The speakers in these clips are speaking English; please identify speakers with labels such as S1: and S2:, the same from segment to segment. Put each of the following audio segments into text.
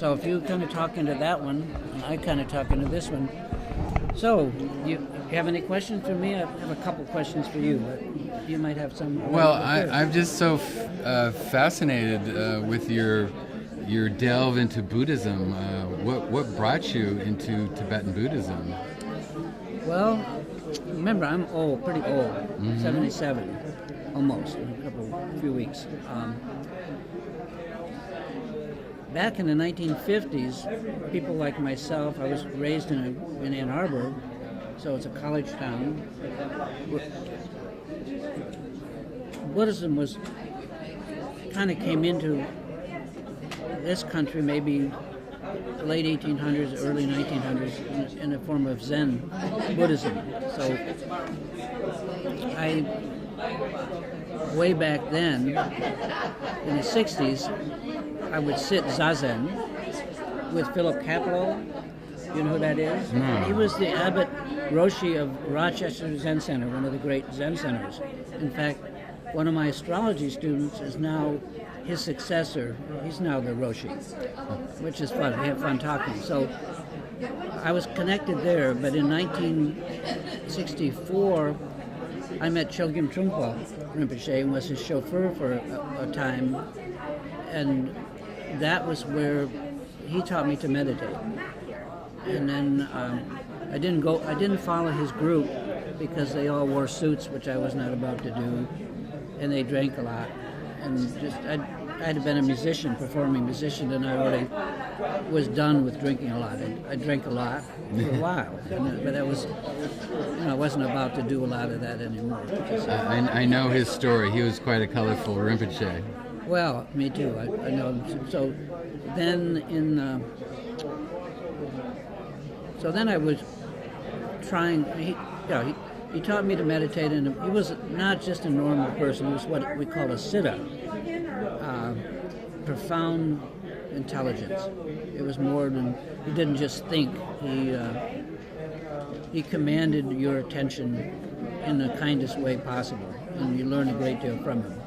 S1: So if you kind of talk into that one, and I kind of talk into this one. So, you have any questions for me? I have a couple questions for you, but you might have some.
S2: Well, I'm just so fascinated with your delve into Buddhism. What brought you into Tibetan Buddhism?
S1: Well, remember, I'm old, pretty old, 77, almost, in a few weeks. Back in the 1950s, people like myself, I was raised in Ann Arbor, so it's a college town. Buddhism was kind of came into this country maybe late 1800s, early 1900s in a form of Zen Buddhism. So way back then, in the 60s, I would sit zazen with Philip Kapleau. You know who that is?
S2: No.
S1: He was the Abbot Roshi of Rochester Zen Center, one of the great Zen centers. In fact, one of my astrology students is now his successor. He's now the Roshi, which is fun. We have fun talking. So I was connected there, but in 1964, I met Chogyam Trungpa Rinpoche and was his chauffeur for a time, and that was where he taught me to meditate. And then I didn't follow his group because they all wore suits, which I was not about to do, and they drank a lot. And just I had been a musician, performing musician, and I already was done with drinking a lot. I drank a lot for a while, but that was, I wasn't about to do a lot of that anymore.
S2: I know his story. He was quite a colorful Rinpoche.
S1: Well, me too. I know. So then so then I was trying. He taught me to meditate, and he was not just a normal person. He was what we call a siddha, profound intelligence. It was more than, he didn't just think. He commanded your attention in the kindest way possible, and you learn a great deal from him.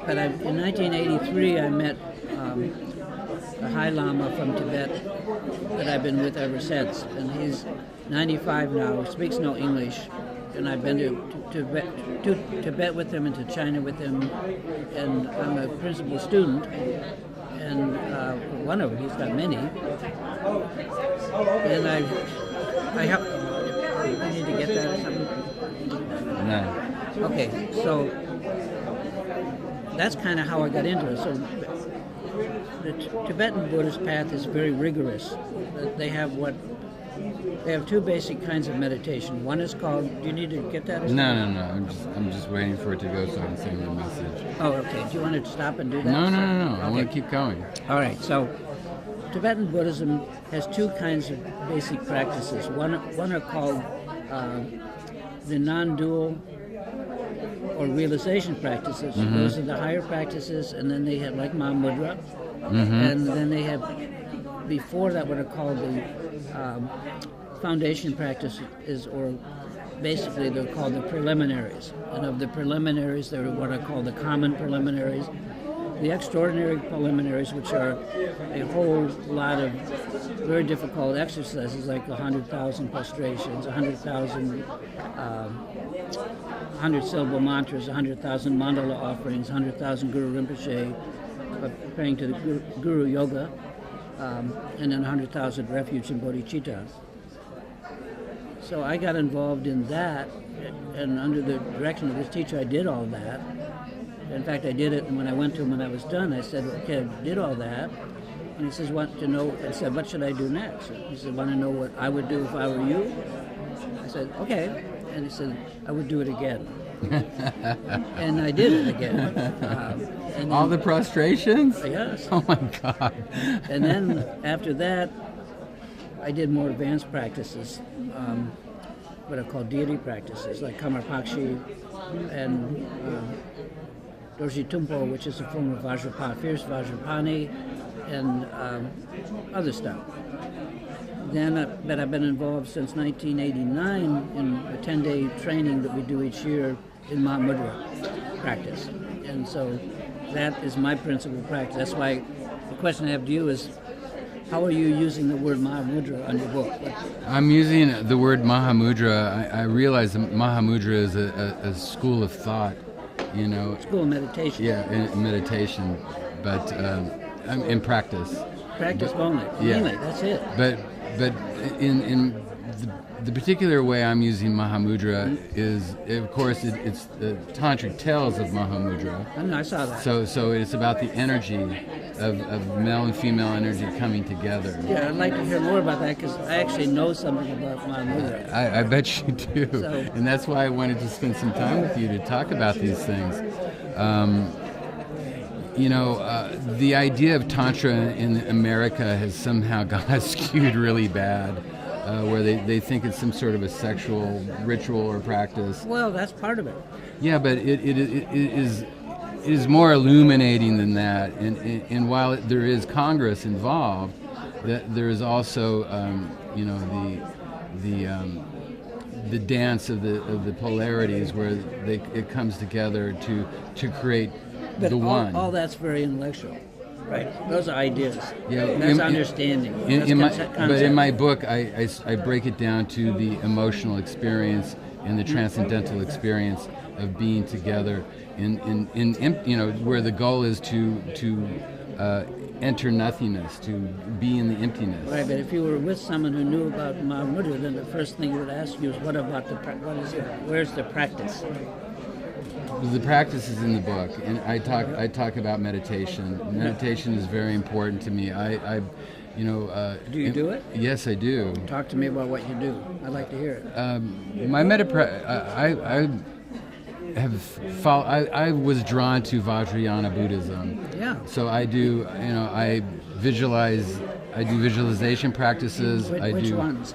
S1: But in 1983, I met a High Lama from Tibet that I've been with ever since, and he's 95 now, speaks no English, and I've been to Tibet with him and to China with him, and I'm a principal student, and one of them, he's got many, and I help. You need to get that or something?
S2: No.
S1: Okay, so that's kind of how I got into it. So the Tibetan Buddhist path is very rigorous. They have two basic kinds of meditation. One is called, do you need to get that?
S2: No. I'm just waiting for it to go so I can send you a message.
S1: Oh, okay. Do you want to stop and do that?
S2: No.
S1: Okay.
S2: I want to keep going.
S1: All right. So Tibetan Buddhism has two kinds of basic practices. One are called the non-dual or realization practices. Mm-hmm. Those are the higher practices, and then they have like Mahamudra, and then they have before that what are called the foundation practices, or basically they're called the preliminaries. And of the preliminaries, there are what are called the common preliminaries, the extraordinary preliminaries, which are a whole lot of very difficult exercises like 100,000 prostrations, 100,000 100-syllable mantras, 100,000 mandala offerings, 100,000 Guru Rinpoche, praying to the Guru Yoga, and then 100,000 refuge and bodhicitta. So I got involved in that, and under the direction of this teacher, I did all that. In fact, I did it, and when I went to him when I was done, I said, okay, I did all that. And he says, want to know, I said, what should I do next? He said, want to know what I would do if I were you? I said, okay. And he said, I would do it again. And I did it again. And
S2: all the prostrations?
S1: Yes.
S2: Oh my God.
S1: And then after that, I did more advanced practices, what are called deity practices, like Kamarpakshi and Dorji Tumpo, which is a form of Vajrapani, fierce Vajrapani, and other stuff. Then, but I've been involved since 1989 in a 10-day training that we do each year in Mahamudra practice. And so that is my principal practice. That's why question I have to you is, how are you using the word Mahamudra on your book?
S2: I'm using the word Mahamudra. I realize that Mahamudra is a school of thought, you know.
S1: School of meditation.
S2: Yeah, in meditation, but in practice.
S1: Practice only.
S2: Yeah.
S1: Mainly, that's it.
S2: But in the particular way I'm using Mahamudra is, of course, it's the tantric tales of Mahamudra.
S1: I know, I saw that.
S2: So it's about the energy of male and female energy coming together.
S1: Yeah, I'd like to hear more about that because I actually know something about Mahamudra.
S2: I bet you do.
S1: So,
S2: and that's why I wanted to spend some time with you to talk about these things. The idea of Tantra in America has somehow got skewed really bad. Where they think it's some sort of a sexual ritual or practice.
S1: well, that's part of it.
S2: Yeah, but it is more illuminating than that. And while there is Congress involved, that there is also the dance of the polarities where it comes together to create
S1: But
S2: the one.
S1: all that's very intellectual. Right. Those are ideas.
S2: Yeah,
S1: That's understanding.
S2: But in my book, I break it down to the emotional experience and the transcendental experience of being together where the goal is to enter nothingness, to be in the emptiness.
S1: Right, but if you were with someone who knew about Mahamudra, then the first thing you would ask you is, what about where's the practice?
S2: The practice is in the book, and I talk about meditation. Meditation is very important to me.
S1: Do you do it?
S2: Yes, I do.
S1: Talk to me about what you do. I'd like to hear it.
S2: I was drawn to Vajrayana Buddhism.
S1: Yeah.
S2: So I do. I visualize. I do visualization practices.
S1: Which ones?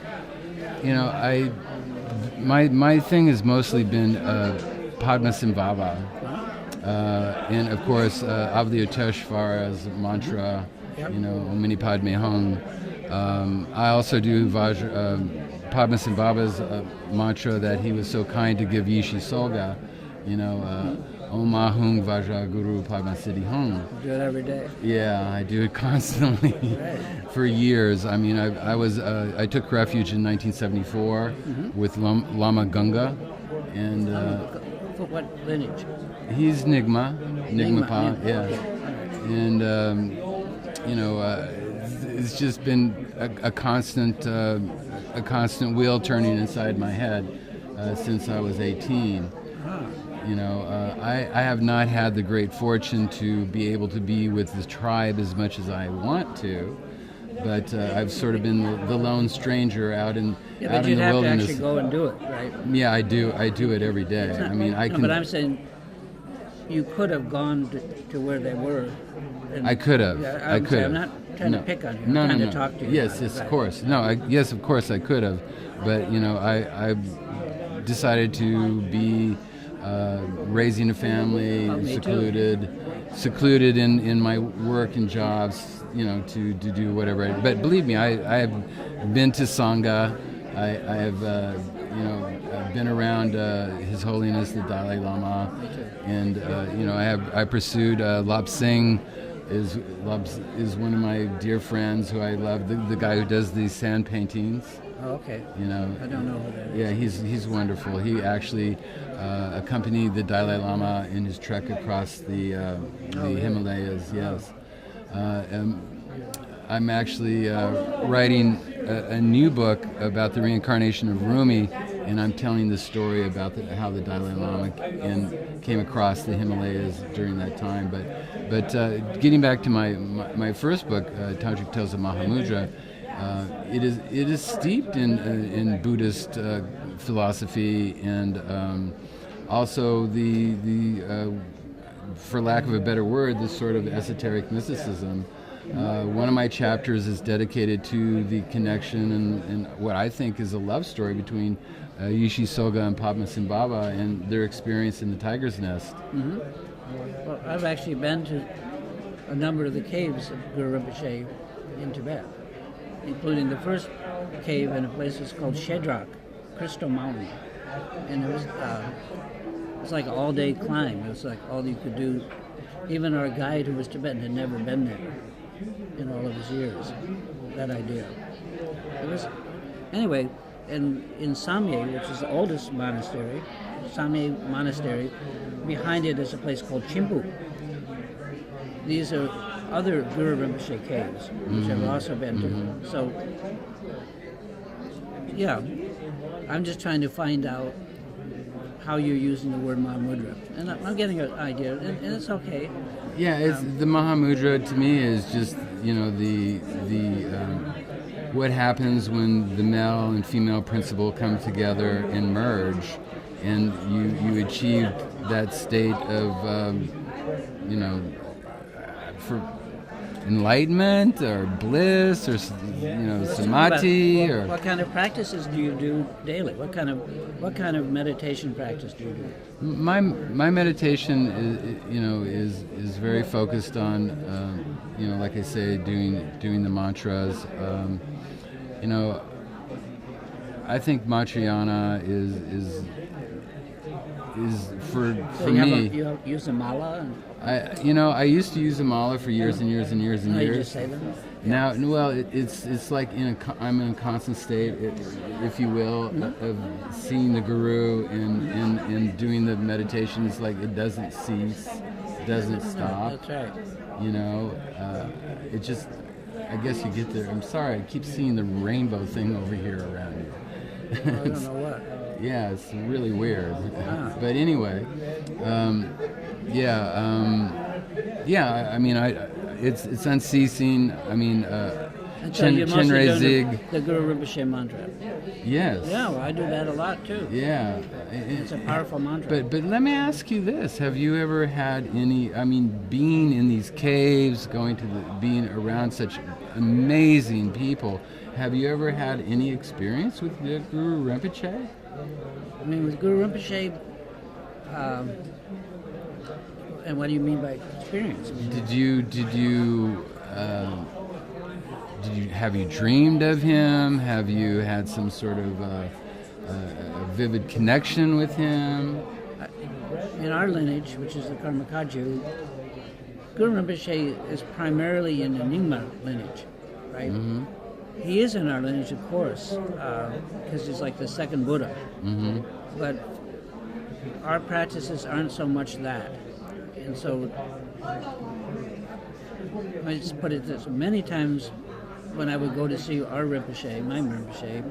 S2: My thing has mostly been Padmasambhava, and of course Avalokiteshvara's mantra, Om Mani Padme Hum. I also do Padmasambhava's mantra that he was so kind to give Yishi Soga, Om Ahung Vajra Guru Padma Siddhi Hum.
S1: Do it every day.
S2: Yeah, I do it constantly for years. I mean, I took refuge in 1974 with Lama Gunga, and
S1: what lineage?
S2: he's Nyingma Pa, yeah. And it's just been a constant wheel turning inside my head since I was 18. I have not had the great fortune to be able to be with the tribe as much as I want to, but I've sort of been the lone stranger out in the wilderness.
S1: But you'd have to actually go and do it, right?
S2: Yeah, I do it every day.
S1: But I'm saying you could have gone to where they were.
S2: I could have.
S1: Yeah,
S2: I could have.
S1: I'm not trying to pick on you. I'm
S2: No,
S1: trying
S2: no,
S1: to talk to you.
S2: Yes, of course. No, yes, of course I could have, but I decided to be raising a family, secluded in my work and jobs, to do whatever. But believe me, I have been to Sangha. I have been around His Holiness the Dalai Lama, and I pursued Lap Singh. Is one of my dear friends who I love, the guy who does these sand paintings.
S1: Oh, okay. I don't know who that is.
S2: Yeah, he's wonderful. He actually accompanied the Dalai Lama in his trek across the Himalayas. Yes. I'm actually writing a new book about the reincarnation of Rumi, and I'm telling the story about how the Dalai Lama came across the Himalayas during that time. But getting back to my first book, Tantric Tales of Mahamudra, it is steeped in Buddhist philosophy and also the for lack of a better word, this sort of esoteric mysticism. One of my chapters is dedicated to the connection and what I think is a love story between Yishi Soga and Padmasambhava and their experience in the tiger's nest.
S1: Mm-hmm. Well, I've actually been to a number of the caves of Guru Rinpoche in Tibet, including the first cave in a place that's called Shedrak, Crystal Mountain. And it was like an all-day climb. It was like all you could do. Even our guide who was Tibetan had never been there. in all of his years, that idea. It was, anyway, in Samye, which is the oldest monastery, Samye Monastery, behind it is a place called Chimpu. These are other Guru Rinpoche caves, which I've also been to. So, yeah, I'm just trying to find out how you're using the word Mahamudra. And I'm getting an idea, and it's okay.
S2: Yeah, it's the Mahamudra to me is just, the what happens when the male and female principle come together and merge, and you achieve that state of, for enlightenment or bliss or samadhi or
S1: what kind of practices do you do daily? What kind of meditation practice do you do?
S2: My meditation is very focused on like I say, doing the mantras. I think Matrayana is for me.
S1: You use a mala?
S2: I used to use a mala for years and years and years and
S1: Now
S2: years.
S1: you just say them?
S2: Now, well, it's like I'm in a constant state, if you will, of seeing the guru and doing the meditation. It's like it doesn't cease, doesn't stop.
S1: That's right.
S2: It just, I guess you get there. I'm sorry, I keep seeing the rainbow thing over here around you.
S1: I don't know what.
S2: Yeah, it's really weird.
S1: Ah.
S2: But anyway, I mean, it's unceasing. I mean,
S1: And so you're mostly
S2: Chenre
S1: doing
S2: Zig.
S1: the Guru Rinpoche mantra.
S2: Yes.
S1: Yeah, well, I do that a lot too.
S2: Yeah.
S1: It's a powerful mantra.
S2: But let me ask you this: have you ever had any? I mean, being in these caves, being around such amazing people, have you ever had any experience with the Guru Rinpoche?
S1: I mean, with Guru Rinpoche, and what do you mean by experience? I mean,
S2: have you dreamed of him? Have you had some sort of a vivid connection with him?
S1: in our lineage, which is the Karmakaju, Guru Rinpoche is primarily in the Nyingma lineage, right?
S2: Mm-hmm.
S1: He is in our lineage, of course, because he's like the second Buddha.
S2: Mm-hmm.
S1: But our practices aren't so much that. And so, I just put it this, many times when I would go to see our Rinpoche, my Rinpoche,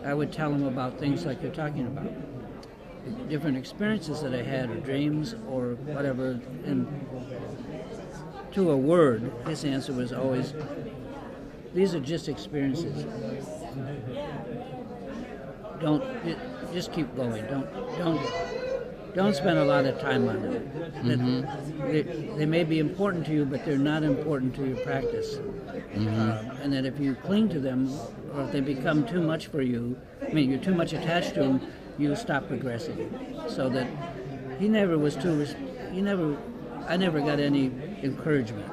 S1: I would tell him about things like you're talking about. Different experiences that I had, or dreams, or whatever. And to a word, his answer was always, these are just experiences. Just keep going. Don't spend a lot of time on them.
S2: Mm-hmm.
S1: They may be important to you, but they're not important to your practice.
S2: Mm-hmm.
S1: And that if you cling to them, or if they become too much for you, I mean, you're too much attached to them, you stop progressing. So that I never got any encouragement.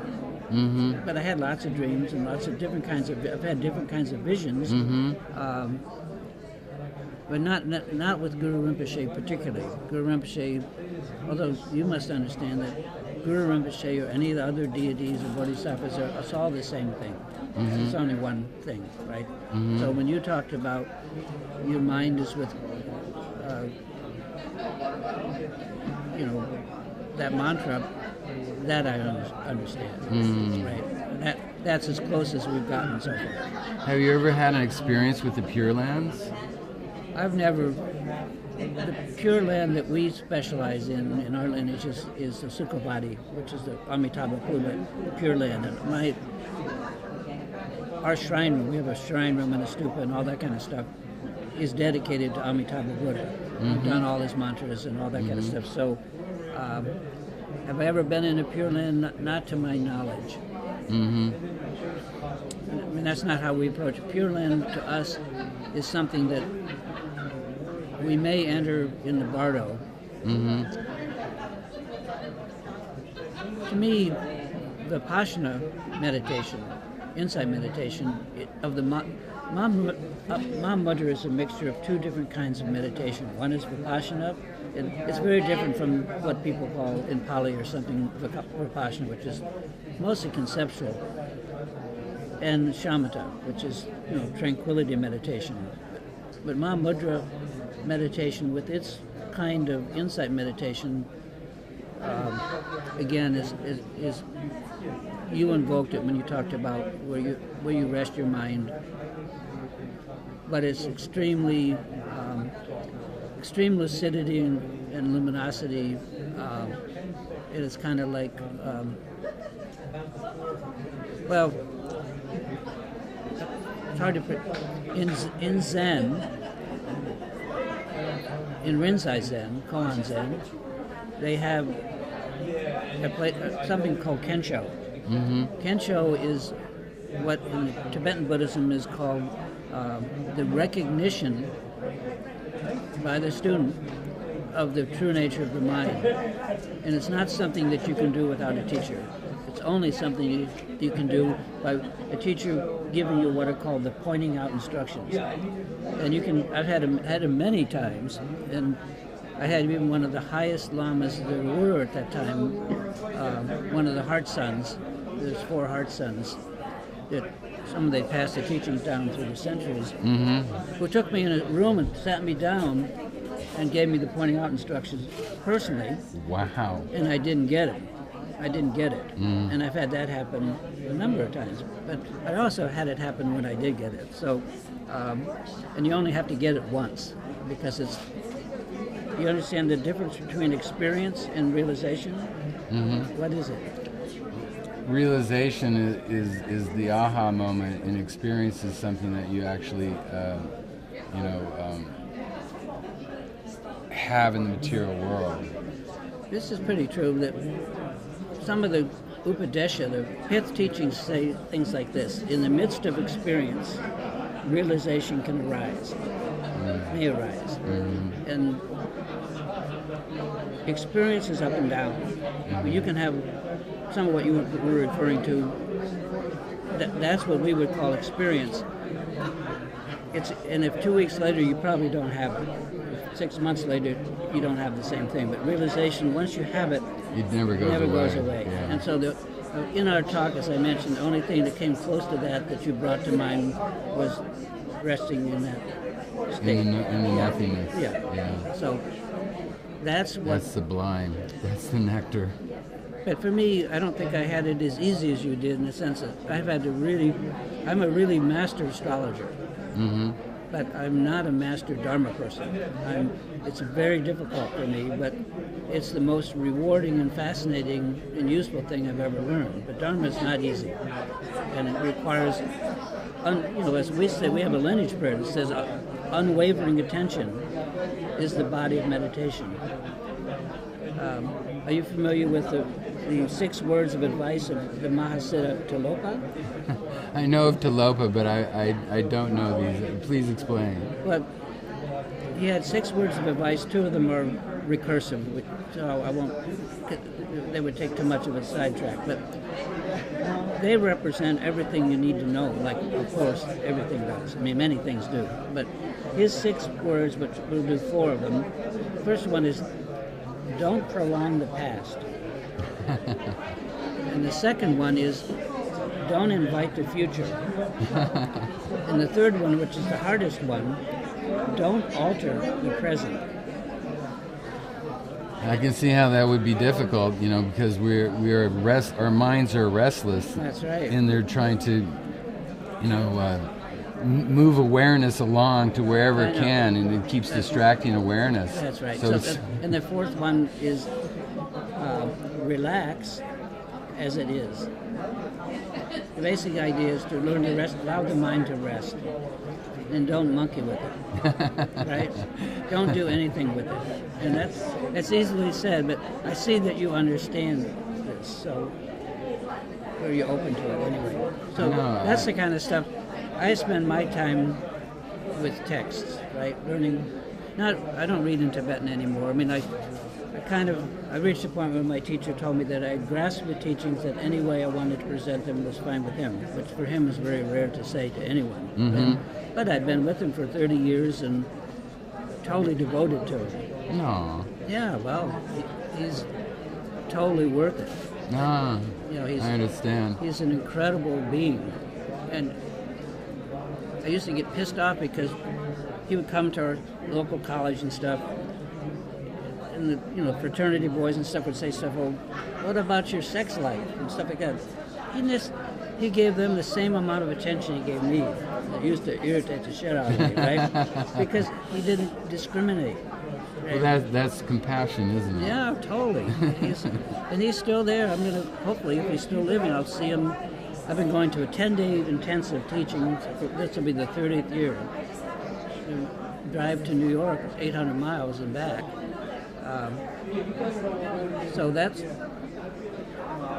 S2: Mm-hmm.
S1: But I had lots of dreams and lots of different kinds of. I've had different kinds of visions.
S2: Mm-hmm.
S1: But not with Guru Rinpoche particularly. Guru Rinpoche, although you must understand that Guru Rinpoche or any of the other deities or bodhisattvas, it's all the same thing.
S2: Mm-hmm.
S1: It's only one thing, right?
S2: Mm-hmm.
S1: So when you talked about your mind is with, that mantra, that I understand, right? That's as close as we've gotten so far.
S2: Have you ever had an experience with the Pure Lands?
S1: I've never. The Pure Land that we specialize in our lineage is the Sukhavati, which is the Amitabha Buddha Pure Land. And our shrine room, we have a shrine room and a stupa and all that kind of stuff, is dedicated to Amitabha Buddha.
S2: Mm-hmm.
S1: We've done all his mantras and all that kind of stuff. So, have I ever been in a Pure Land? Not to my knowledge.
S2: Mm-hmm.
S1: I mean, that's not how we approach it. Pure Land to us is something that we may enter in the bardo.
S2: Mm-hmm.
S1: To me, Vipassana meditation, insight meditation, of the Mahamudra is a mixture of two different kinds of meditation. One is Vipassana, and it's very different from what people call in Pali or something Vipassana, which is mostly conceptual, and shamatha, which is tranquility meditation. But Mahamudra meditation, with its kind of insight meditation, again, is you invoked it when you talked about where you rest your mind. But it's extreme lucidity and luminosity. It is kind of like, well, it's hard to put. In Zen, in Rinzai Zen, Koan Zen, they have something called Kensho.
S2: Mm-hmm.
S1: Kensho is what in Tibetan Buddhism is called the recognition by the student of the true nature of the mind. And it's not something that you can do without a teacher. It's only something you can do by a teacher giving you what are called the pointing out instructions. And I've had them many times, and I had even one of the highest lamas there were at that time, one of the heart sons. There's 4 heart sons that they passed the teachings down through the centuries, who took me in a room and sat me down and gave me the pointing out instructions personally.
S2: Wow.
S1: And I didn't get it. And I've had that happen a number of times. But I also had it happen when I did get it. So, and you only have to get it once, because you understand the difference between experience and realization? What is it?
S2: Realization is the aha moment, and experience is something that you actually, have in the material world.
S1: This is pretty true, that some of the Upadesha, the fifth teachings, say things like this: in the midst of experience, realization can arise, may arise. And experience is up and down. You can have some of what you were referring to, that's what we would call experience. And if 2 weeks later you probably don't have it, if 6 months later you don't have the same thing. But realization, once you have it,
S2: it never goes away. Yeah.
S1: And so in our talk, as I mentioned, the only thing that came close to that you brought to mind was resting in that state.
S2: In the nothingness.
S1: Yeah. So that's
S2: sublime. That's the nectar.
S1: But for me, I don't think I had it as easy as you did, in the sense that I'm a really master astrologer. But I'm not a master Dharma person. It's very difficult for me, but it's the most rewarding and fascinating and useful thing I've ever learned. But Dharma is not easy, and it requires, as we say, we have a lineage prayer that says, unwavering attention is the body of meditation. Are you familiar with the 6 words of advice of the Mahasiddha Tilopa?
S2: I know of Tilopa, but I don't know these. Please explain.
S1: Well, he had 6 words of advice. 2 of them are recursive, so I won't. They would take too much of a sidetrack, but they represent everything you need to know. Like, of course, everything does. I mean, many things do. But his 6 words, which we'll do 4 of them. The first one is, don't prolong the past. And the second one is, don't invite the future. And the third one, which is the hardest one, don't alter the present.
S2: I can see how that would be difficult, because our minds are restless.
S1: That's right.
S2: And they're trying to, move awareness along to wherever it can, and it keeps distracting awareness.
S1: That's right. And the fourth one is relax as it is. The basic idea is to learn to rest, allow the mind to rest, and don't monkey with it, right? Don't do anything with it. And that's easily said, but I see that you understand this, so, or you're open to it anyway. So that's the kind of stuff. I spend my time with texts, right? Learning. I don't read in Tibetan anymore. I mean, I reached a point where my teacher told me that I grasped the teachings that any way I wanted to present them was fine with him, which for him is very rare to say to anyone. But I'd been with him for 30 years and totally devoted to him.
S2: No.
S1: Yeah, well, he's totally worth it.
S2: Ah,
S1: You know,
S2: I understand.
S1: he's an incredible being, and I used to get pissed off because he would come to our local college and stuff, and the fraternity boys and stuff would say stuff. Well, what about your sex life and stuff like that? He gave them the same amount of attention he gave me. It used to irritate the shit out of me, right? Because he didn't discriminate. Right?
S2: Well, that's compassion, isn't it?
S1: Yeah, totally. And he's still there. I'm gonna hopefully, if he's still living, I'll see him. I've been going to a 10-day intensive teaching. This will be the 30th year. And drive to New York, 800 miles and back. So that's,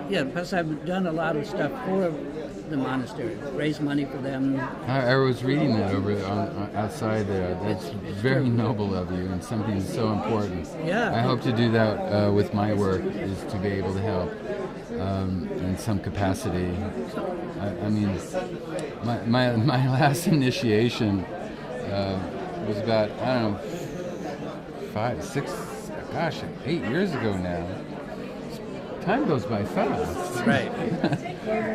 S1: yeah, plus I've done a lot of stuff for the monastery, raised money for them.
S2: I was reading that over outside there. That's very noble of you and something so important.
S1: Yeah.
S2: I hope to do that with my work, is to be able to help in some capacity. I mean, my last initiation was about, I don't know, 8 years ago now. Time goes by fast.
S1: Right.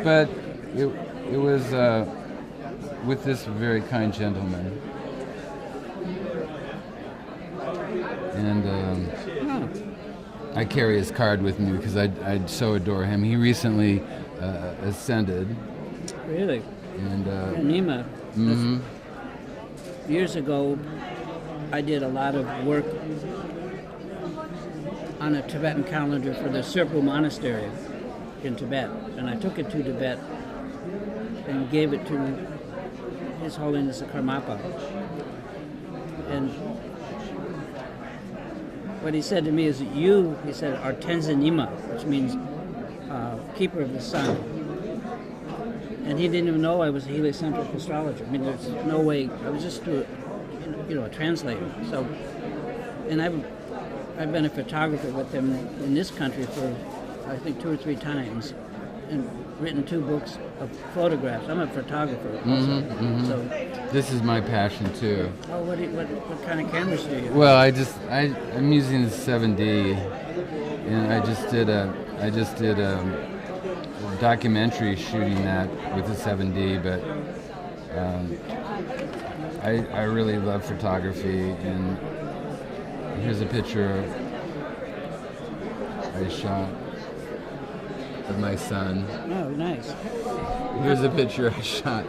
S2: But it was with this very kind gentleman. And I carry his card with me because I so adore him. He recently ascended.
S1: Really?
S2: And
S1: Nima.
S2: mhm.
S1: Years ago, I did a lot of work on a Tibetan calendar for the Serpu Monastery in Tibet, and I took it to Tibet and gave it to His Holiness the Karmapa. And what he said to me is that he said, are Tenzin Nima, which means keeper of the sun. And he didn't even know I was a heliocentric astrologer. I mean, there's no way. I was just a translator. So, and I've been a photographer with them in this country for, I think, 2 or 3 times, and written 2 books of photographs. I'm a photographer also. So,
S2: This is my passion too.
S1: oh, what kind of cameras do you?
S2: Well, I'm using the 7D, and I just did a documentary shooting that with the 7D, but I really love photography, and here's a picture I shot of my son.
S1: Oh, nice.
S2: Here's a picture I shot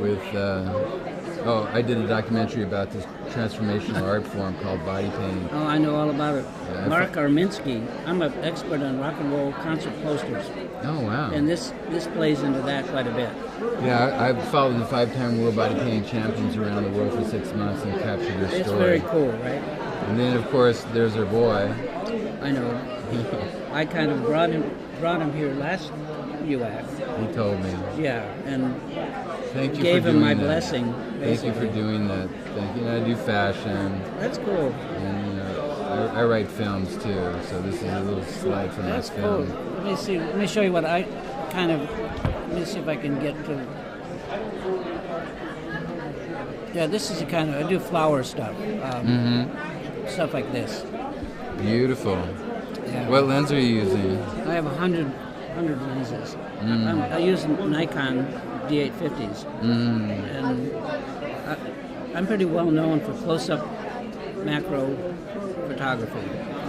S2: with, I did a documentary about this transformational art form called body painting.
S1: Oh, I know all about it.
S2: Yeah,
S1: Mark Arminsky. I'm an expert on rock and roll concert posters,
S2: Oh, wow.
S1: and this plays into that quite a bit.
S2: Yeah, I've followed the 5-time world body painting champions around the world for 6 months and captured their story.
S1: It's very cool, right?
S2: And then, of course, there's her boy.
S1: I know. I kind of brought him here last UAC.
S2: He told me.
S1: Yeah, and
S2: Thank you
S1: gave
S2: for
S1: him
S2: doing
S1: my
S2: that.
S1: blessing.
S2: Thank you
S1: Basically.
S2: for doing that. Thank you. And I do fashion,
S1: That's cool.
S2: and I write films too. So this is a little slide from
S1: That's
S2: that
S1: cool.
S2: film.
S1: Let me see. Let me show you what I kind of. Let me see if I can get to. Yeah, this is the kind of. I do flower stuff. Stuff like this.
S2: Beautiful.
S1: Yeah.
S2: What lens are you using?
S1: I have 100 lenses. I use Nikon D850s, and I'm pretty well known for close-up macro photography.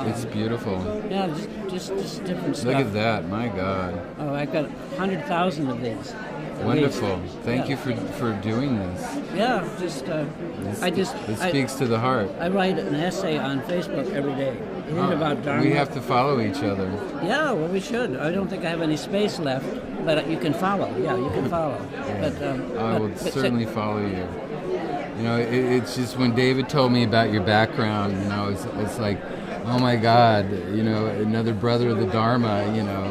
S2: It's beautiful.
S1: Yeah, just different stuff.
S2: Look at that. My God.
S1: Oh, I've got 100,000 of these.
S2: Wonderful. Thank
S1: Yeah.
S2: you for doing this.
S1: Yeah,
S2: It speaks to the heart.
S1: I write an essay on Facebook every day. Read about Dharma.
S2: We have to follow each other.
S1: Yeah, well, we should. I don't think I have any space left, but you can follow. Yeah, you can follow. But
S2: I will certainly follow you. You know, it's just when David told me about your background, it's like, oh my God, another brother of the Dharma,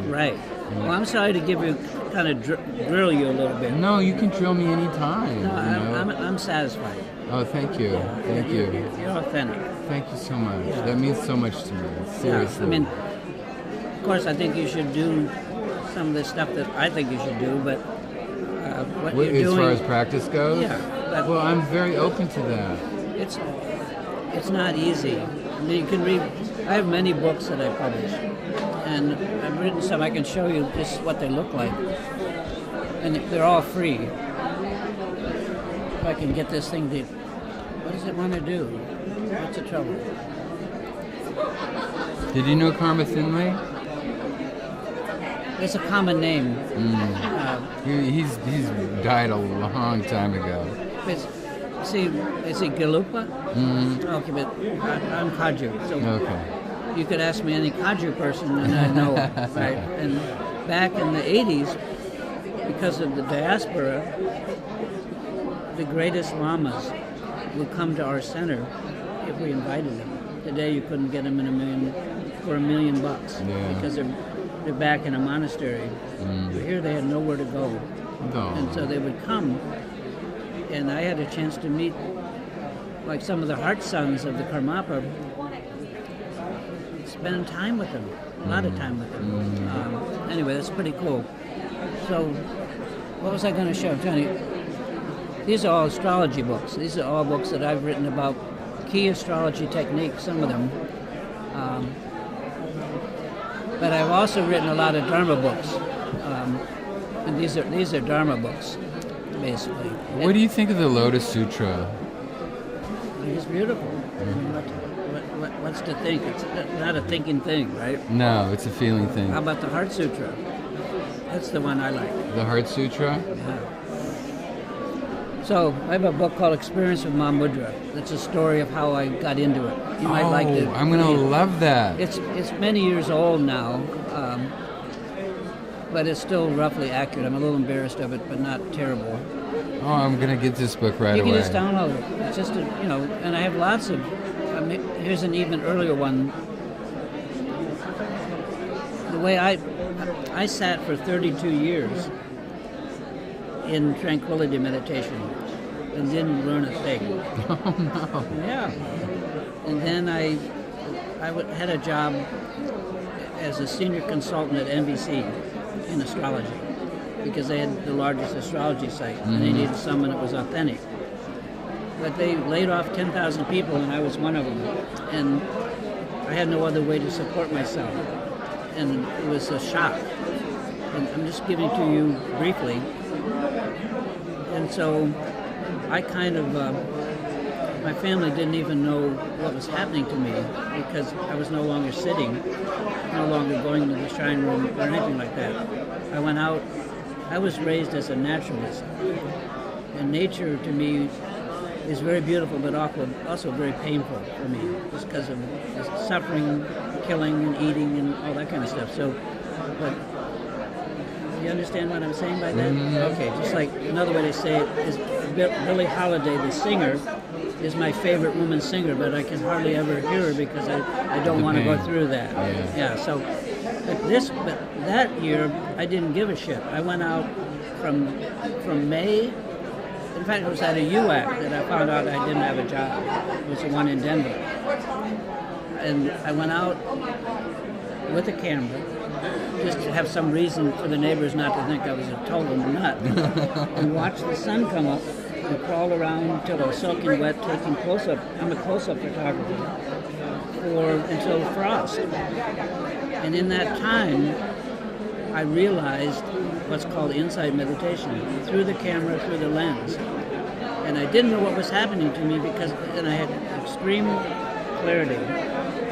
S1: Right. Well, I'm sorry to give you, kind of drill you a little bit.
S2: No, you can drill me anytime.
S1: No, I'm satisfied.
S2: Oh, thank you. Thank you.
S1: You're authentic.
S2: Thank you so much.
S1: Yeah.
S2: That means so much to me. Seriously.
S1: Yeah, I mean, of course, I think you should do some of the stuff that I think you should do, but what you're doing...
S2: As far as practice goes?
S1: Yeah.
S2: Well, I'm very open to that.
S1: It's not easy. I mean, you can read... I have many books that I publish, and I've written some. I can show you just what they look like, and they're all free. If I can get this thing to, what does it want to do? What's the trouble?
S2: Did you know Karma Finlay?
S1: It's a common name.
S2: He's died a long time ago.
S1: Is he Galupa? Okay, but I'm Kaju. So
S2: Okay.
S1: you could ask me any Kaju person and I know it, right? And back in the 80s, because of the diaspora, the greatest lamas would come to our center if we invited them. Today you couldn't get them for $1 million because they're back in a monastery. But here they had nowhere to go. And so they would come, and I had a chance to meet like some of the heart sons of the Karmapa, spend time with them, a lot of time with them. Anyway, that's pretty cool. So what was I going to show, Johnny? These are all astrology books. These are all books that I've written about key astrology techniques, some of them. But I've also written a lot of Dharma books. And these are Dharma books, basically.
S2: What do you think of the Lotus Sutra?
S1: It's beautiful. I mean, what's to think? It's not a thinking thing, right?
S2: No, it's a feeling thing.
S1: How about the Heart Sutra? That's the one I like.
S2: The Heart Sutra?
S1: Yeah. So I have a book called Experience with Mahamudra. That's a story of how I got into it. You might like it.
S2: I'm going to love that.
S1: It's many years old now, but it's still roughly accurate. I'm a little embarrassed of it, but not terrible.
S2: Oh, I'm going to get this book right away.
S1: You can just download it. It's just, and I have lots of, here's an even earlier one. The way I sat for 32 years in tranquility meditation and didn't learn a thing.
S2: Oh, no.
S1: Yeah. And then I had a job as a senior consultant at NBC in astrology because they had the largest astrology site and they needed someone that was authentic. But they laid off 10,000 people and I was one of them. And I had no other way to support myself. And it was a shock. And I'm just giving it to you briefly. And so I kind of, my family didn't even know what was happening to me because I was no longer sitting, no longer going to the shrine room or anything like that. I went out. I was raised as a naturalist. And nature to me is very beautiful, but also very painful for me, just because of the suffering, killing, and eating, and all that kind of stuff. So, but you understand what I'm saying by that? Okay, just like another way to say it is Billie Holiday, the singer, is my favorite woman singer, but I can hardly ever hear her because I don't want to go through that. Yeah. So, but that year I didn't give a shit. I went out from May. In fact, it was at a UAC that I found out I didn't have a job. It was the one in Denver. And I went out with a camera just to have some reason for the neighbors not to think I was a total nut and watch the sun come up and crawl around until I was soaking wet, taking close-up. I'm a close-up photographer until frost. And in that time, I realized what's called insight meditation, through the camera, through the lens. And I didn't know what was happening to me because then I had extreme clarity,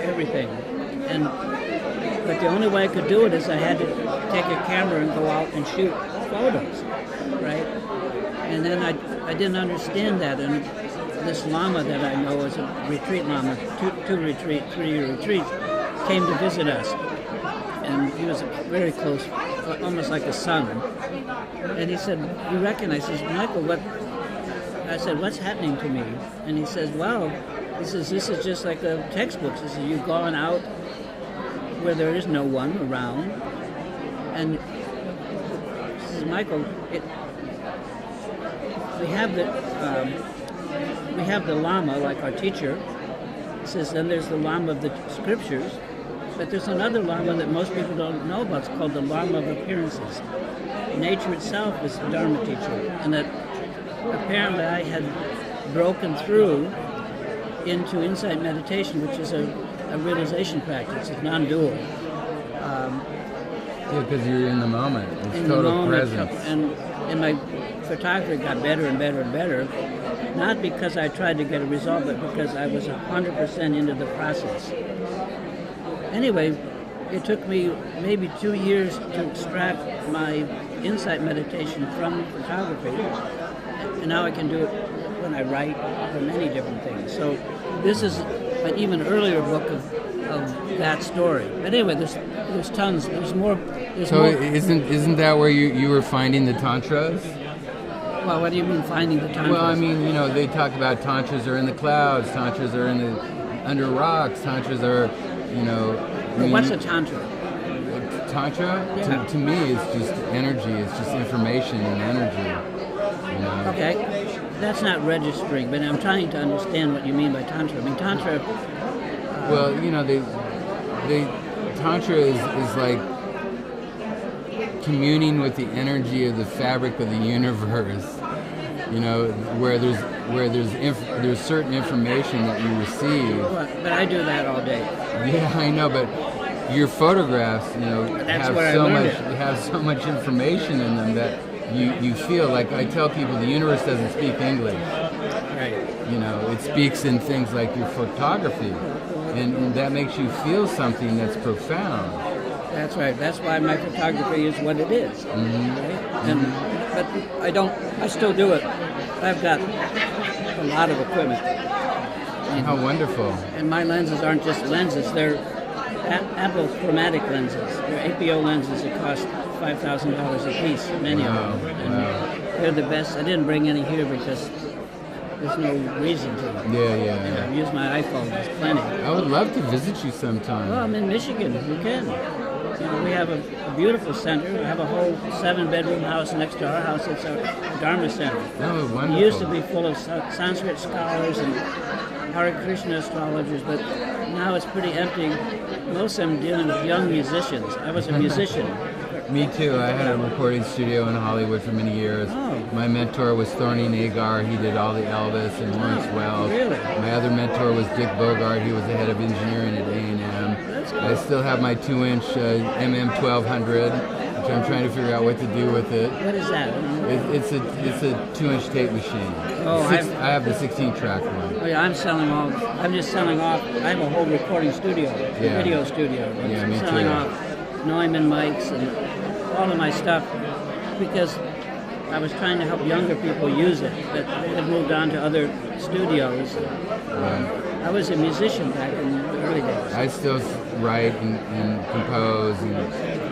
S1: everything. But the only way I could do it is I had to take a camera and go out and shoot photos, right? And then I didn't understand that. And this Lama that I know is a retreat Lama, 3-year retreats, came to visit us. And he was very close, almost like a son. And he said, you recognize this, Michael, what? I said, what's happening to me? And he says, well, this is just like a textbook. He says, you've gone out where there is no one around. And he says, Michael, we have the Lama, like our teacher. He says, then there's the Lama of the scriptures. But there's another Lama that most people don't know about. It's called the Lama of appearances. Nature itself is the Dharma teacher. And that apparently I had broken through into insight meditation, which is a realization practice. It's non-dual.
S2: Yeah, because you're in the moment. It's
S1: in the
S2: total
S1: moment,
S2: presence.
S1: and my photography got better and better and better. Not because I tried to get a result, but because I was 100% into the process. Anyway, it took me maybe 2 years to extract my insight meditation from photography, and now I can do it when I write for many different things. So this is an even earlier book of that story. But anyway, there's tons. There's more.
S2: So isn't that where you were finding the tantras?
S1: Well, what do you mean finding the tantras?
S2: Well, I mean, they talk about tantras are in the clouds, tantras are under rocks, tantras are,
S1: Well, what's a tantra?
S2: Tantra?
S1: Yeah.
S2: To me, it's just energy. It's just information and energy.
S1: Okay, that's not registering, but I'm trying to understand what you mean by tantra. I mean, tantra.
S2: Well, they tantra is like communing with the energy of the fabric of the universe. Where there's certain information that you receive.
S1: Well, but I do that all day.
S2: Yeah, I know, but your photographs, have so much information in them that you feel like. I tell people the universe doesn't speak English.
S1: Right.
S2: It speaks in things like your photography, and that makes you feel something that's profound.
S1: That's right. That's why my photography is what it is.
S2: Mm-hmm.
S1: Right? But I still do it. I've got a lot of equipment.
S2: How wonderful.
S1: And my lenses aren't just lenses. They're apochromatic lenses. They're APO lenses that cost $5,000 a piece, many of them. And they're the best. I didn't bring any here because there's no reason to.
S2: Yeah.
S1: Use my iPhone. There's plenty.
S2: I would love to visit you sometime.
S1: Well, I'm in Michigan. You can. We have a beautiful center. We have a whole 7-bedroom house next to our house. It's a Dharma center.
S2: Oh, wonderful.
S1: It used to be full of Sanskrit scholars and Hare Krishna astrologers, but now it's pretty empty. Most of them dealing with young musicians. I was a musician.
S2: Me too. I had a recording studio in Hollywood for many years.
S1: Oh.
S2: My mentor was Thorny Nagar. He did all the Elvis and Lawrence Wells.
S1: Really?
S2: My other mentor was Dick Bogart. He was the head of engineering at A&M.
S1: That's cool.
S2: I still have my 2-inch MM1200, which I'm trying to figure out what to do with it.
S1: What is that?
S2: It's a 2-inch tape machine.
S1: Oh,
S2: I have the 16-track one.
S1: Oh, yeah, I'm just selling off. I have a whole recording studio, video studio.
S2: Yeah, me
S1: selling
S2: too.
S1: off Neumann mics and all of my stuff because I was trying to help younger people use it that had moved on to other studios. I was a musician back in the early days.
S2: I still write and compose, and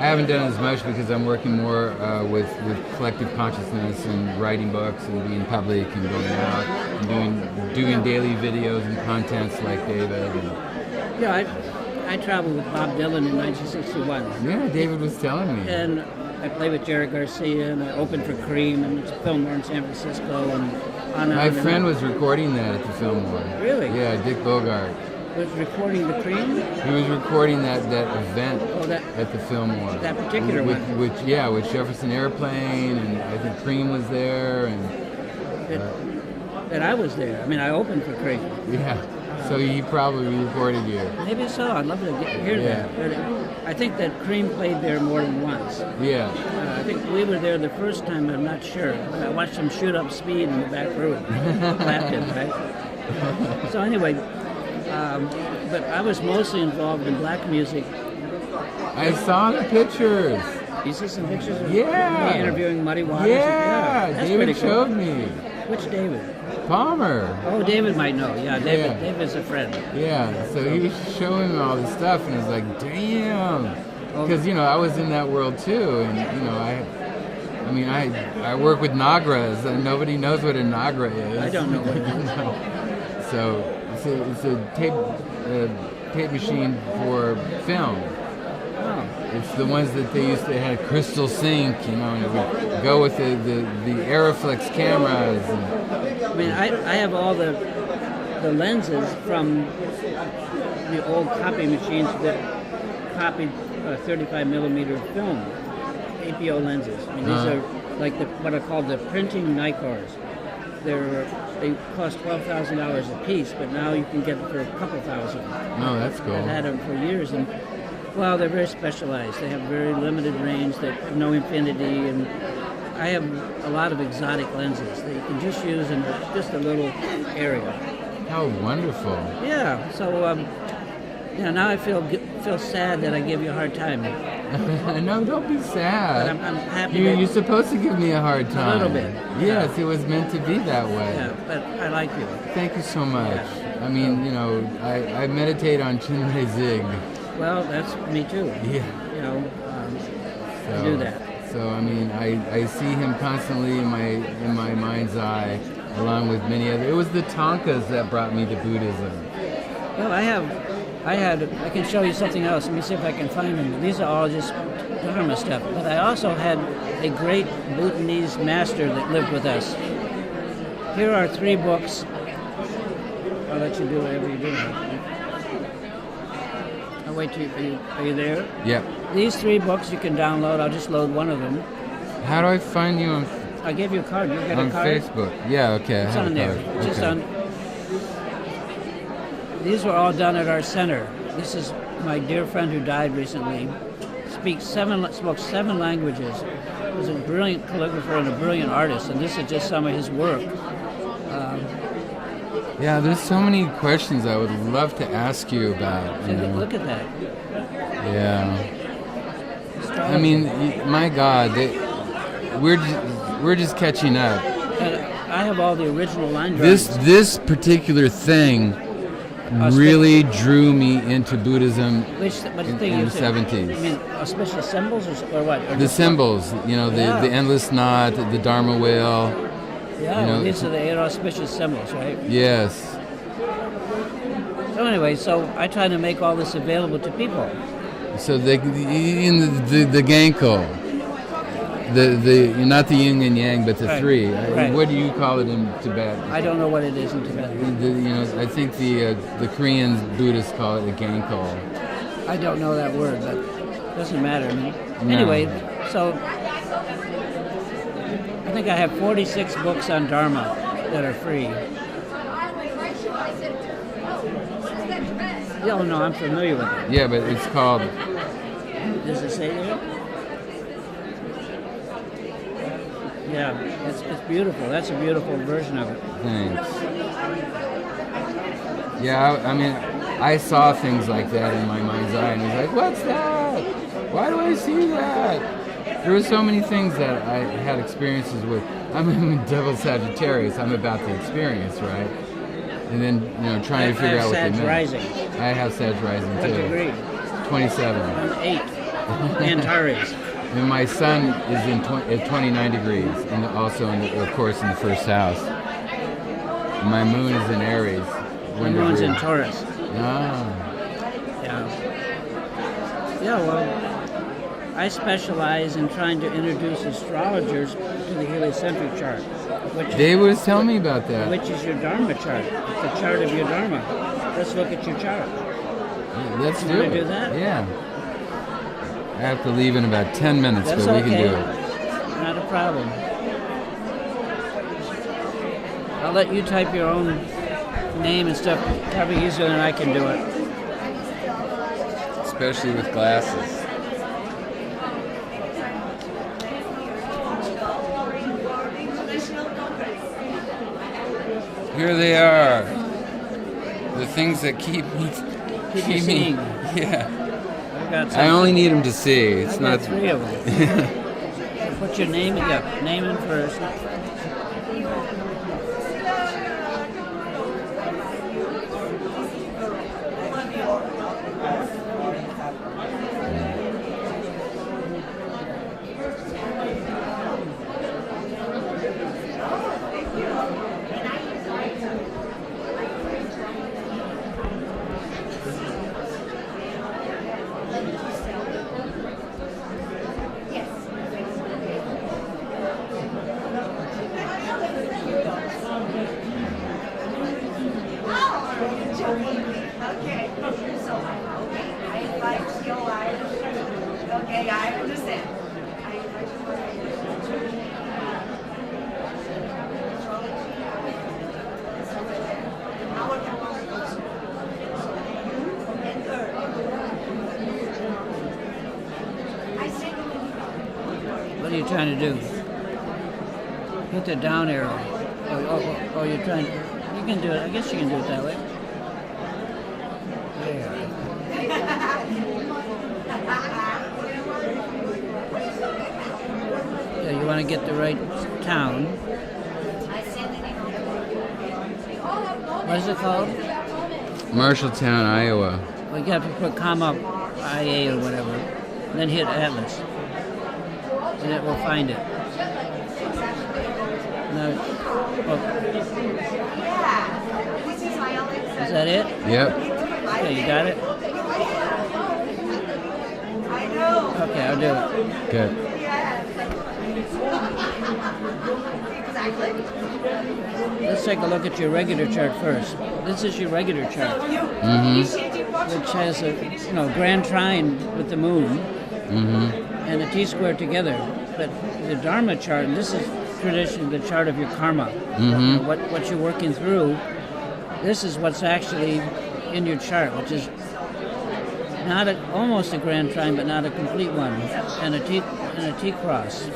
S2: I haven't done as much because I'm working more with collective consciousness and writing books and being public and going out and doing daily videos and contents like David.
S1: Yeah, I traveled with Bob Dylan in 1961.
S2: Yeah, David was telling me.
S1: And I played with Jerry Garcia, and I opened for Cream, and it's Fillmore in San Francisco, and on and
S2: My
S1: on
S2: friend
S1: and on.
S2: was recording that at the Fillmore.
S1: Really?
S2: Yeah, Dick Bogart.
S1: Was recording the Cream?
S2: He was recording that event at the Fillmore.
S1: That particular one?
S2: With Jefferson Airplane, and I think Cream was there, and
S1: that I was there. I mean, I opened for Cream.
S2: yeah. So he probably recorded you.
S1: Maybe so. I'd love to hear that. But I think that Cream played there more than once.
S2: Yeah.
S1: I think we were there the first time. I'm not sure. I watched them shoot up Speed in the back room. Clapton, right? So anyway, but I was mostly involved in black music.
S2: I saw the pictures.
S1: You see some pictures of
S2: Yeah.
S1: me interviewing Muddy Waters?
S2: Yeah,
S1: That's
S2: David
S1: pretty cool.
S2: showed me.
S1: Which David?
S2: Palmer.
S1: Oh, David might know. Yeah,
S2: Yeah.
S1: David's a friend.
S2: Yeah, so he was showing me all this stuff, and I was like, damn.
S1: Oh.
S2: Because, I was in that world too, and, I work with Nagras, and nobody knows what a Nagra is.
S1: I don't know what it is.
S2: So it's a tape machine for film.
S1: Oh.
S2: It's the ones that they used to have crystal sync, and it would go with the Aeroflex cameras.
S1: I mean, I have all the lenses from the old copy machines that copied 35 millimeter film, APO lenses. I mean, these are like what are called the printing Nikons. They cost $12,000 a piece, but now you can get them for a couple thousand.
S2: Oh, that's cool.
S1: I've had them for years, and Well, they're very specialized. They have very limited range. They have no infinity, and I have a lot of exotic lenses that you can just use in just a little area.
S2: How wonderful.
S1: Yeah. So, now I feel sad that I give you a hard time.
S2: No, don't be sad.
S1: But I'm happy.
S2: You're supposed to give me a hard time.
S1: A little bit.
S2: Yes, it was meant to be that way.
S1: Yeah, but I like you.
S2: Thank you so much.
S1: Yeah.
S2: I mean, I meditate on Chinmay Zig.
S1: Well, that's me too.
S2: Yeah.
S1: I do that.
S2: So I mean, I see him constantly in my mind's eye, along with many other. It was the Tonkas that brought me to Buddhism.
S1: Well, I can show you something else. Let me see if I can find them. These are all just Dharma stuff. But I also had a great Bhutanese master that lived with us. Here are 3 books. I'll let you do whatever you do. I'll wait till are you there?
S2: Yep.
S1: These 3 books you can download. I'll just load one of them.
S2: How do I find you on?
S1: I gave you a card. You got
S2: on
S1: a card?
S2: Facebook. Yeah. Okay.
S1: It's
S2: I have
S1: on
S2: a
S1: there.
S2: card.
S1: Just
S2: Okay.
S1: on. These were all done at our center. This is my dear friend who died recently. Spoke 7 languages. Was a brilliant calligrapher and a brilliant artist, and this is just some of his work.
S2: Yeah, there's so many questions I would love to ask you about.
S1: Look at that.
S2: Yeah.
S1: Astrology.
S2: I mean, my God, we're just catching up.
S1: And I have all the original line drawings.
S2: This particular thing really drew me into Buddhism in the 70s.
S1: I mean, auspicious symbols or what? Or
S2: The symbols,
S1: Yeah.
S2: the endless knot, the Dharma wheel.
S1: Yeah, these are the 8 auspicious symbols, right?
S2: Yes.
S1: So anyway, I try to make all this available to people.
S2: So in the Ganko, the not the yin and yang, but the
S1: Right.
S2: 3.
S1: Right.
S2: What do you call it in Tibet?
S1: I don't know what it is in Tibet.
S2: I think the Korean Buddhists call it a Ganko.
S1: I don't know that word, but it doesn't matter to me.
S2: No.
S1: Anyway, so I think I have 46 books on Dharma that are free. Oh no, I'm familiar with it.
S2: Yeah, but it's called.
S1: Does it say there? Yeah, it's beautiful. That's a beautiful version of it.
S2: Thanks. Yeah, I mean, I saw things like that in my mind's eye, and I was like, "What's that? Why do I see that?" There were so many things that I had experiences with. I'm in Devil Sagittarius. I'm about the experience, right? And then trying to figure out what they meant.
S1: Rising.
S2: I have Sag rising
S1: What
S2: too.
S1: degree?
S2: 27.
S1: I'm 8. Antares.
S2: And my sun is at 29 degrees, and also, of course, in the first house. My moon is in Aries.
S1: My moon's in Taurus.
S2: Ah.
S1: Yeah. Yeah, well, I specialize in trying to introduce astrologers to the heliocentric chart.
S2: Dave was telling me about that.
S1: Which is your Dharma chart. It's the chart of your Dharma. Let's look at your chart.
S2: Let's do
S1: wanna
S2: it.
S1: do that?
S2: Yeah. I have to leave in about 10 minutes,
S1: That's
S2: but we
S1: okay.
S2: can do it.
S1: Not a problem. I'll let you type your own name and stuff. Probably easier than I can do it.
S2: Especially with glasses. Here they are. The things that keep me.
S1: Keep you seeing.
S2: Yeah.
S1: I've got
S2: I only need them to see. It's
S1: I've
S2: not.
S1: got 3 of them. So put your name in. Yeah, name in first.
S3: Okay, I understand.
S1: trying to do? Hit the down arrow. Oh, you're trying. You can do it. I guess you can do it that way. There. Yeah, you want to get the right town. What is it called?
S2: Marshalltown, Iowa.
S1: Well, you have to put comma IA or whatever, then hit Atlas, and it will find it. Now, is that it?
S2: Yep.
S1: Okay, you got it? Okay, I'll do it.
S2: Good.
S1: Let's take a look at your regular chart first. This is your regular chart, which has a grand trine with the moon and a T-square together. But the Dharma chart, and this is traditionally the chart of your karma, what you're working through. This is what's actually in your chart, which is not almost a grand trine, but not a complete one, and a T cross.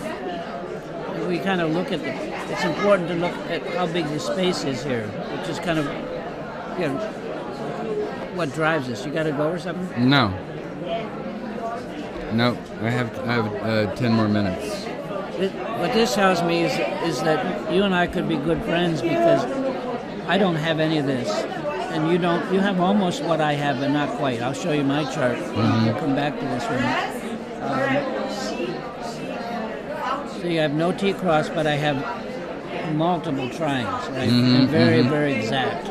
S1: We kind of look at it's important to look at how big the space is here, which is kind of what drives us. You got to go or something?
S2: No. I have 10 more minutes.
S1: What this tells me is that you and I could be good friends because I don't have any of this, and you don't. You have almost what I have, but not quite. I'll show you my chart. We'll come back to this one. So you have no T-cross, but I have multiple trines, right? And very, very exact.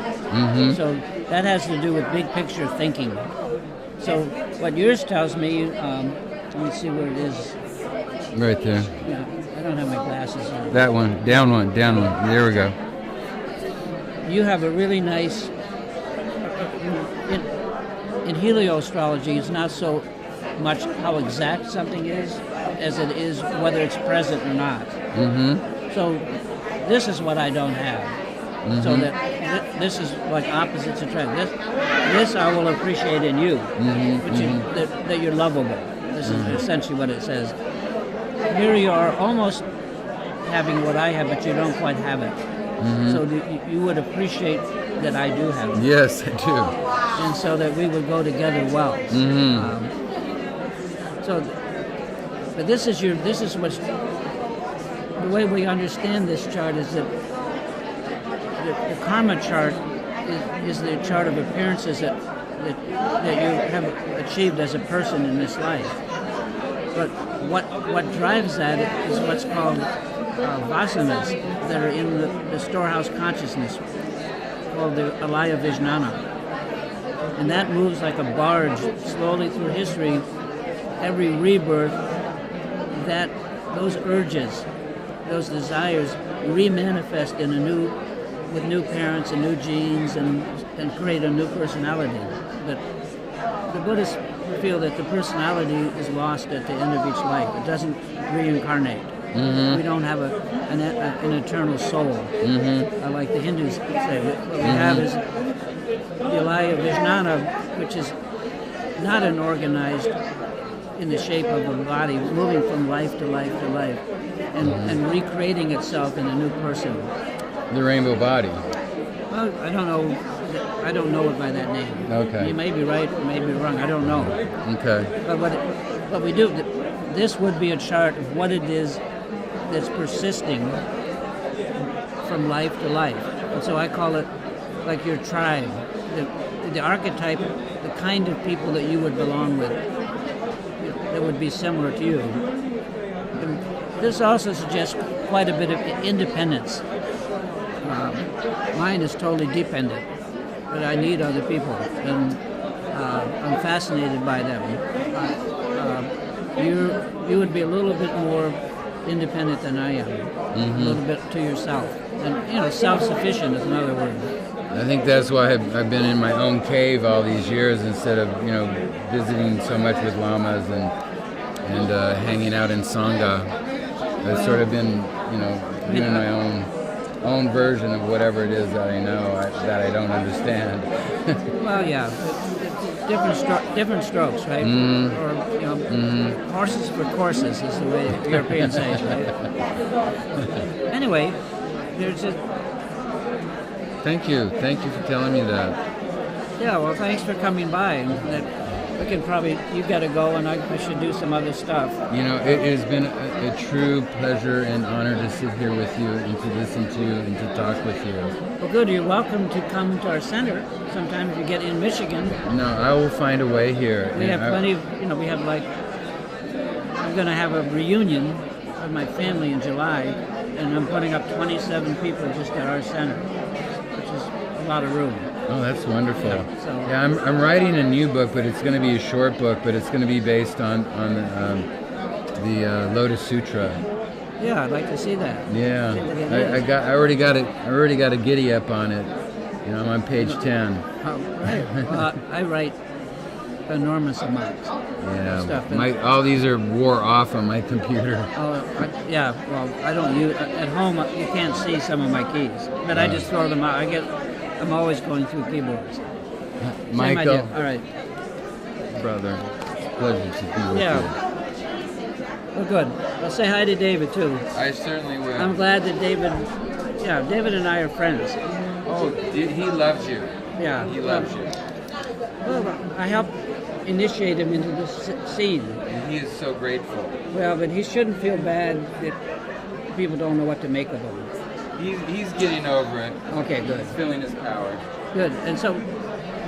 S1: So that has to do with big picture thinking. So what yours tells me, let me see where it is.
S2: Right there.
S1: Yeah, I don't have my glasses on.
S2: That one. Down one. There we go.
S1: You have a really nice, in helioastrology, it's not so much how exact something is as it is whether it's present or not. So this is what I don't have. So that this is like opposites attract. This I will appreciate in you, which is that you're lovable. This is essentially what it says. Here you are almost having what I have, but you don't quite have it. So you would appreciate that I do have it.
S2: Yes, I do.
S1: And so that we would go together well. But this is what's the way we understand this chart is that the karma chart is the chart of appearances that you have achieved as a person in this life. But what drives that is what's called vasanas that are in the storehouse consciousness, called the alaya vijnana. And that moves like a barge slowly through history. Every rebirth, that those urges, those desires remanifest with new parents and new genes and create a new personality. But the Buddhists feel that the personality is lost at the end of each life. It doesn't reincarnate. We don't have an eternal soul. Like the Hindus say. What we have is the alaya vijnana, which is not an organized in the shape of a body, moving from life to life to life, and recreating itself in a new person.
S2: The rainbow body.
S1: Well, I don't know. I don't know it by that name.
S2: Okay.
S1: You may be right, you may be wrong. I don't know.
S2: Okay.
S1: But what we do, this would be a chart of what it is that's persisting from life to life. And so I call it like your tribe, the archetype, the kind of people that you would belong with, that would be similar to you. And this also suggests quite a bit of independence. Mine is totally dependent, but I need other people, and I'm fascinated by them. You would be a little bit more independent than I am, a little bit to yourself, and self-sufficient is another word.
S2: I think that's why I've been in my own cave all these years instead of visiting so much with lamas and hanging out in sangha. I've sort of been doing my own own version of whatever it is that I know that I don't understand.
S1: Well, yeah, it's different strokes, right? Or, you know, horses for courses is the way the Europeans say it, right? Anyway, there's just...
S2: Thank you for telling me that.
S1: Yeah, well, thanks for coming by. We can probably, you've got to go, and I should do some other stuff.
S2: You know, it has been a true pleasure and honor to sit here with you and to listen to you and to talk with you.
S1: Well, good. You're welcome to come to our center sometime if you get in Michigan.
S2: No, I will find a way here.
S1: We have plenty of, you know, we have like, I'm going to have a reunion of my family in July, and I'm putting up 27 people just at our center, which is a lot of room.
S2: Oh, that's wonderful.
S1: Yeah,
S2: I'm writing a new book, but it's going to be a short book, but it's going to be based on the Lotus Sutra.
S1: Yeah, I'd like to see that.
S2: Yeah, I already got a giddy up on it. You know, I'm on page 10.
S1: Oh, right. Well, I write enormous amounts of stuff.
S2: All these are wore off on my computer.
S1: Yeah, well, I don't use at home. You can't see some of my keys, but I just throw them out. I'm always going through keyboards.
S2: Michael,
S1: all right,
S2: brother, it's a pleasure to be with you.
S1: Well, good. Well, say hi to David too.
S2: I certainly will.
S1: I'm glad that David and I are friends.
S2: Oh, he loves you.
S1: Yeah,
S2: He loves you.
S1: Well, I helped initiate him into this scene.
S2: And he is so grateful.
S1: Well, but he shouldn't feel bad that people don't know what to make of him.
S2: He's getting over it.
S1: Okay, good.
S2: He's feeling his power.
S1: Good. And so,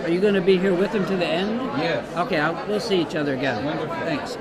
S1: are you going to be here with him to the end?
S2: Yes.
S1: Okay, we'll see each other again.
S2: Wonderful.
S1: Thanks.